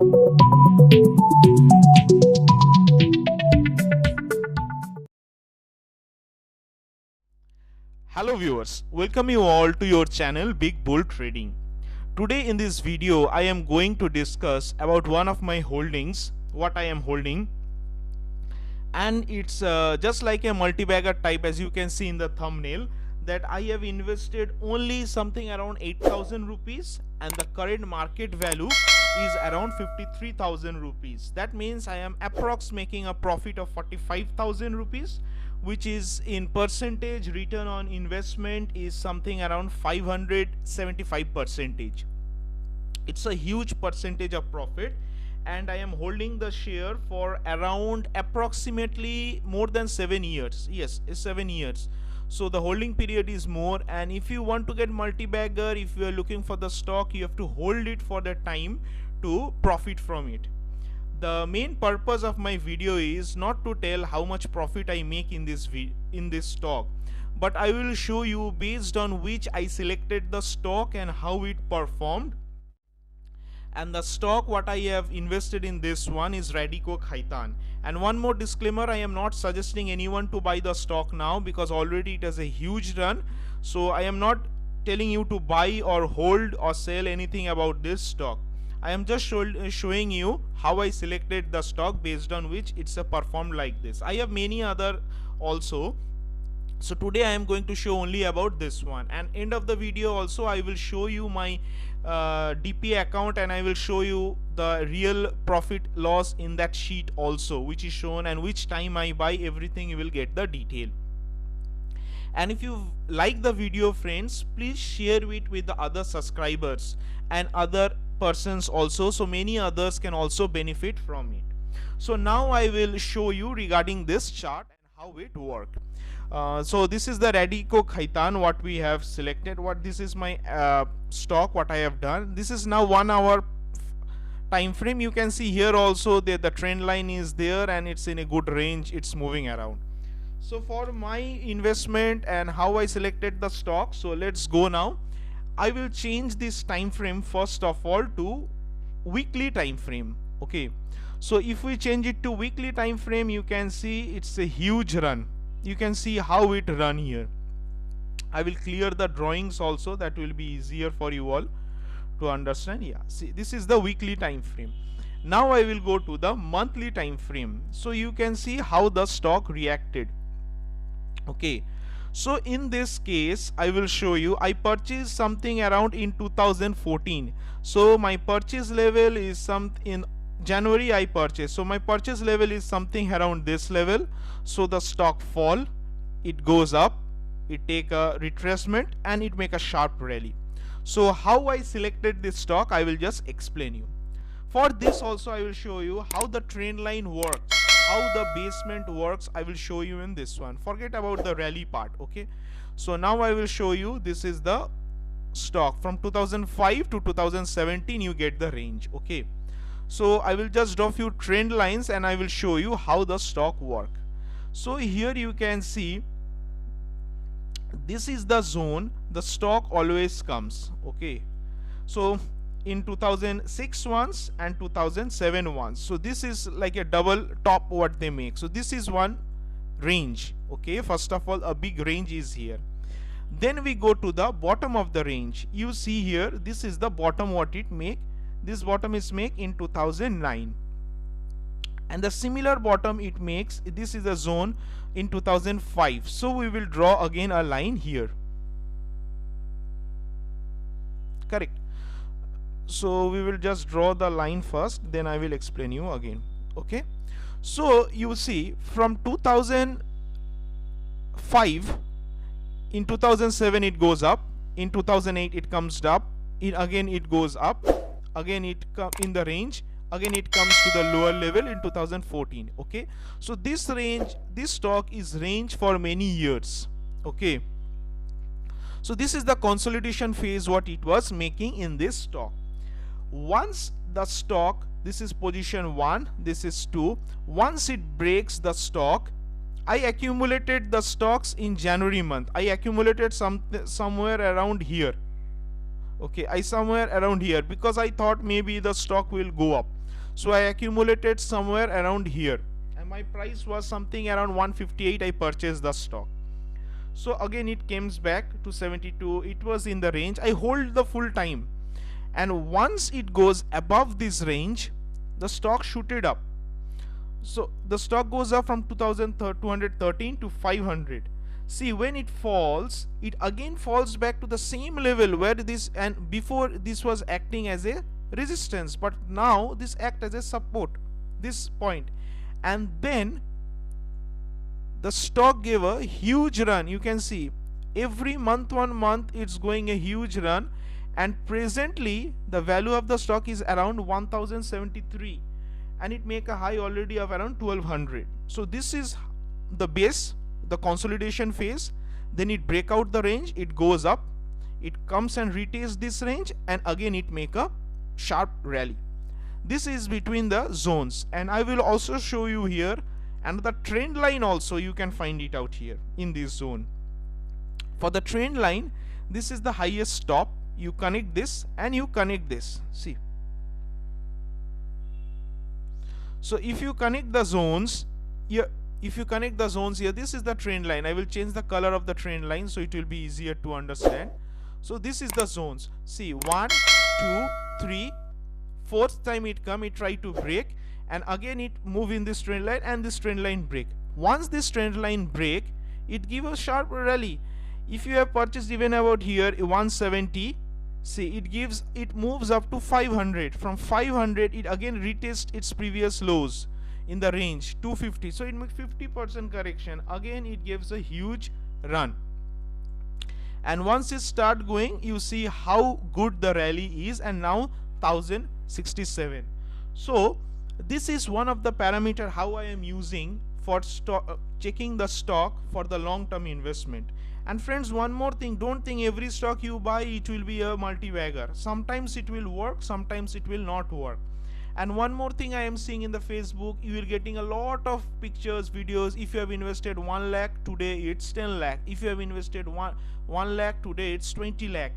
Hello viewers, welcome you all to your channel Big Bull Trading. Today in this video I am going to discuss about one of my holdings, what I am holding, and it's just like a multi-bagger type, as you can see in the thumbnail, that I have invested only something around 8,000 rupees and the current market value is around 53,000 rupees. That means I am approx making a profit of 45,000 rupees, which is in percentage return on investment is something around 575%. It's a huge percentage of profit, and I am holding the share for around approximately more than 7 years. Yes, 7 years. So the holding period is more, and if you want to get multi-bagger, if you are looking for the stock, you have to hold it for the time to profit from it. The main purpose of my video is not to tell how much profit I make in this stock, but I will show you based on which I selected the stock and how it performed. And the stock what I have invested in this one is Radico Khaitan. And one more disclaimer, I am not suggesting anyone to buy the stock now because already it has a huge run. So I am not telling you to buy or hold or sell anything about this stock. I am just showing you how I selected the stock based on which it's performed like this. I have many other also. So today I am going to show only about this one, and end of the video also I will show you my DP account, and I will show you the real profit loss in that sheet also, which is shown, and which time I buy everything you will get the detail. And if you like the video friends, please share it with the other subscribers and other persons also, so many others can also benefit from it. So now I will show you regarding this chart and how it works. So this is the Radico Khaitan what we have selected. This is my stock what I have done. This is now 1 hour time frame. You can see here also that the trend line is there and it's in a good range, it's moving around. So for my investment and how I selected the stock, so let's go now. I will change this time frame first of all to weekly time frame. Okay, so if we change it to weekly time frame, you can see it's a huge run. You can see how it run here. I will clear the drawings also, that will be easier for you all to understand. Yeah, see, this is the weekly time frame. Now I will go to the monthly time frame, so you can see how the stock reacted. Okay, so in this case I will show you, I purchased something around in 2014. So my purchase level is in January I purchased, so my purchase level is something around this level. So the stock fall, it goes up, it take a retracement, and it make a sharp rally. So how I selected this stock, I will just explain you. For this also I will show you how the trend line works, how the basement works. I will show you in this one. Forget about the rally part. Okay, so now I will show you, this is the stock from 2005 to 2017, you get the range. Okay, so I will just draw few trend lines and I will show you how the stock work. So here you can see, this is the zone the stock always comes. Okay, so in 2006 once and 2007 once. So this is like a double top what they make. So this is one range. Okay, first of all a big range is here. Then we go to the bottom of the range. You see here, this is the bottom what it make. This bottom is make in 2009, and the similar bottom it makes, this is a zone in 2005. So we will draw again a line here. Correct. So we will just draw the line first, then I will explain you again. Okay, so you see from 2005, in 2007 it goes up, in 2008 it comes up, again it goes up, again it comes in the range, again it comes to the lower level in 2014. Okay, so this range, this stock is range for many years. Okay, so this is the consolidation phase what it was making in this stock. Once the stock, this is position 1, this is 2, once it breaks the stock, I accumulated the stocks in January month. I accumulated somewhere around here. Okay, I somewhere around here, because I thought maybe the stock will go up. So I accumulated somewhere around here, and my price was something around 158. I purchased the stock. So again it comes back to 72. It was in the range. I hold the full time, and once it goes above this range, the stock shooted up. So the stock goes up from 2213 to 500. See, when it falls, it again falls back to the same level where this, and before this was acting as a resistance, but now this act as a support, this point. And then the stock gave a huge run. You can see every month, 1 month, it's going a huge run, and presently the value of the stock is around 1073, and it make a high already of around 1200. So this is the base, the consolidation phase. Then it break out the range, it goes up, it comes and retains this range, and again it make a sharp rally. This is between the zones, and I will also show you here, and the trend line also you can find it out here in this zone. For the trend line, this is the highest stop. You connect this and you connect this. See, so if you connect the zones here, this is the trend line. I will change the color of the trend line so it will be easier to understand. So this is the zones. See, 1, 2, 3, fourth time it come, it try to break, and again it move in this trend line, and this trend line break. Once this trend line break, it give a sharp rally. If you have purchased even about here 170, see, it moves up to 500. From 500 it again retests its previous lows in the range 250. So it makes 50% correction. Again it gives a huge run, and once it start going, you see how good the rally is, and now 1067. So this is one of the parameter how I am using for checking the stock for the long-term investment. And friends, one more thing, don't think every stock you buy it will be a multi-bagger. Sometimes it will work, sometimes it will not work. And one more thing I am seeing in the Facebook, you will getting a lot of pictures, videos. If you have invested 1 lakh, today it's 10 lakh. If you have invested 1 lakh, today it's 20 lakh.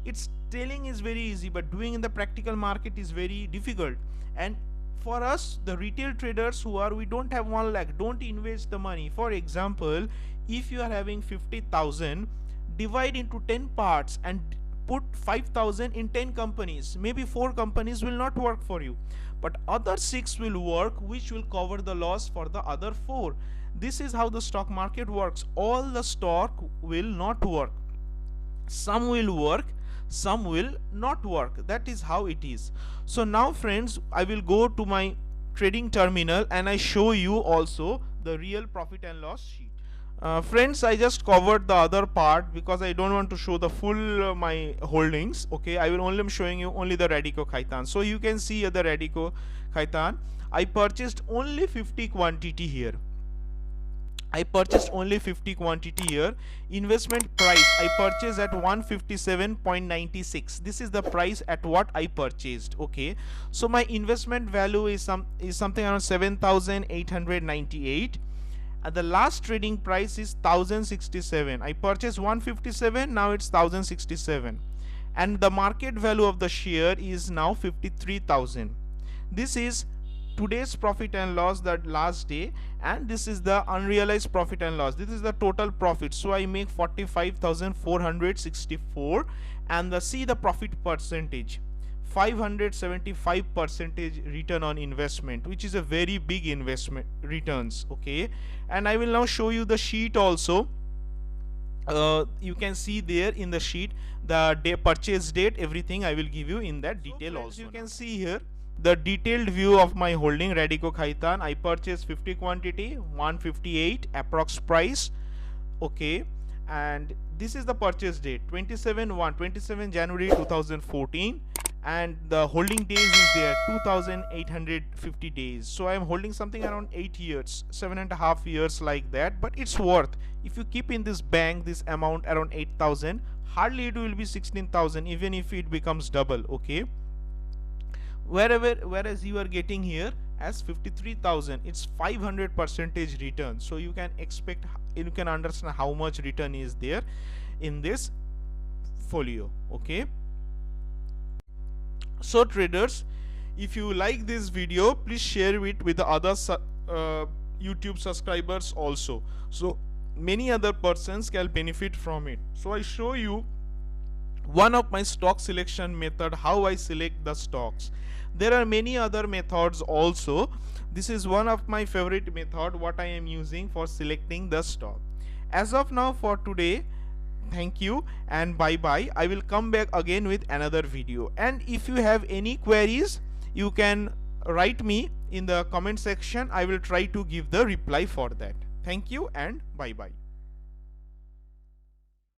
It's telling is very easy, but doing in the practical market is very difficult. And for us, the retail traders we don't have 1 lakh, don't invest the money. For example, if you are having 50,000, divide into 10 parts and put 5,000 in 10 companies. Maybe 4 companies will not work for you, but other 6 will work, which will cover the loss for the other 4. This is how the stock market works. All the stock will not work. Some will work, some will not work. That is how it is. So now friends, I will go to my trading terminal and I show you also the real profit and loss sheet. Friends, I just covered the other part because I don't want to show the full my holdings. Okay, I will only showing you only the Radico Khaitan. So you can see the Radico Khaitan, I purchased only 50 quantity here. I purchased only 50 quantity here. Investment price, I purchased at 157.96. This is the price at what I purchased. Okay, so my investment value is something around 7,898. And the last trading price is 1067. I purchased 157, now it's 1067, and the market value of the share is now 53,000. This is today's profit and loss, that last day, and this is the unrealized profit and loss. This is the total profit. So I make 45,464, and see the profit percentage, 575% return on investment, which is a very big investment returns. Okay, and I will now show you the sheet also. You can see there in the sheet the purchase date, everything I will give you in that detail. So also you can see here the detailed view of my holding Radico Khaitan. I purchased 50 quantity, 158 approx price. Okay, and this is the purchase date, 27 January 2014, and the holding days is there 2,850 days. So I am holding something around 8 years, 7.5 years like that, but it's worth. If you keep in this bank this amount around 8,000, hardly it will be 16,000 even if it becomes double. Okay, whereas you are getting here as 53,000, it's 500% return. So you can expect, you can understand how much return is there in this folio. Okay, so traders, If you like this video, please share it with the other YouTube subscribers also, so many other persons can benefit from it. So I show you one of my stock selection method, how I select the stocks. There are many other methods also. This is one of my favorite method what I am using for selecting the stock. As of now, for today, thank you and bye bye. I will come back again with another video, and if you have any queries, you can write me in the comment section. I will try to give the reply for that. Thank you and bye bye.